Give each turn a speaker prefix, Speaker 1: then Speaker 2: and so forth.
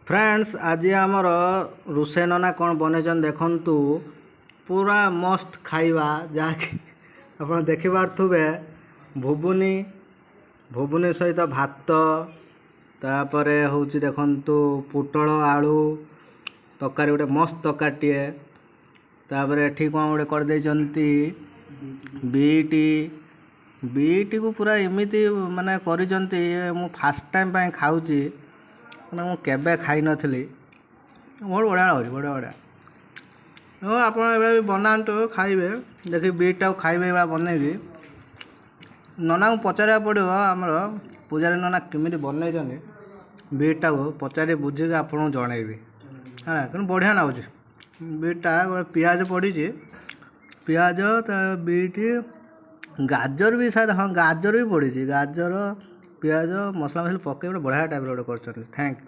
Speaker 1: Friends आज आमर रोषे नना कौन बनईन देखु पूरा मस्त खाइबा जहाँकि आप देखिपे भुबुनी भुबुनी सहित भात तापर हूँ देखु पुटल आलू तकारी गोटे मस्त तकारीटे तापर एठी कौन गोटे करदेइचंती बीटी को पूरा एमती माने करिचंती मु फास्ट टाइम पे खाऊची मैं केबे खाई नथली बहुत बढ़िया लगे बढ़िया बढ़िया हाँ आप बनातु खाइबे देखिए बीटा खाइबे बनईबी नना को पचारा पड़ो आमर पूजारी नना केमी बनई बीटा को पचारि बुझे आपको जनइबी है कि बढ़िया लगुच बीटा पियाज पड़ी पियाज बीट गाजर भी शायद हाँ गाजर भी पड़ी गाजर पियाज मसला मसली पकड़ बढ़िया टाइप कर थैंक यू।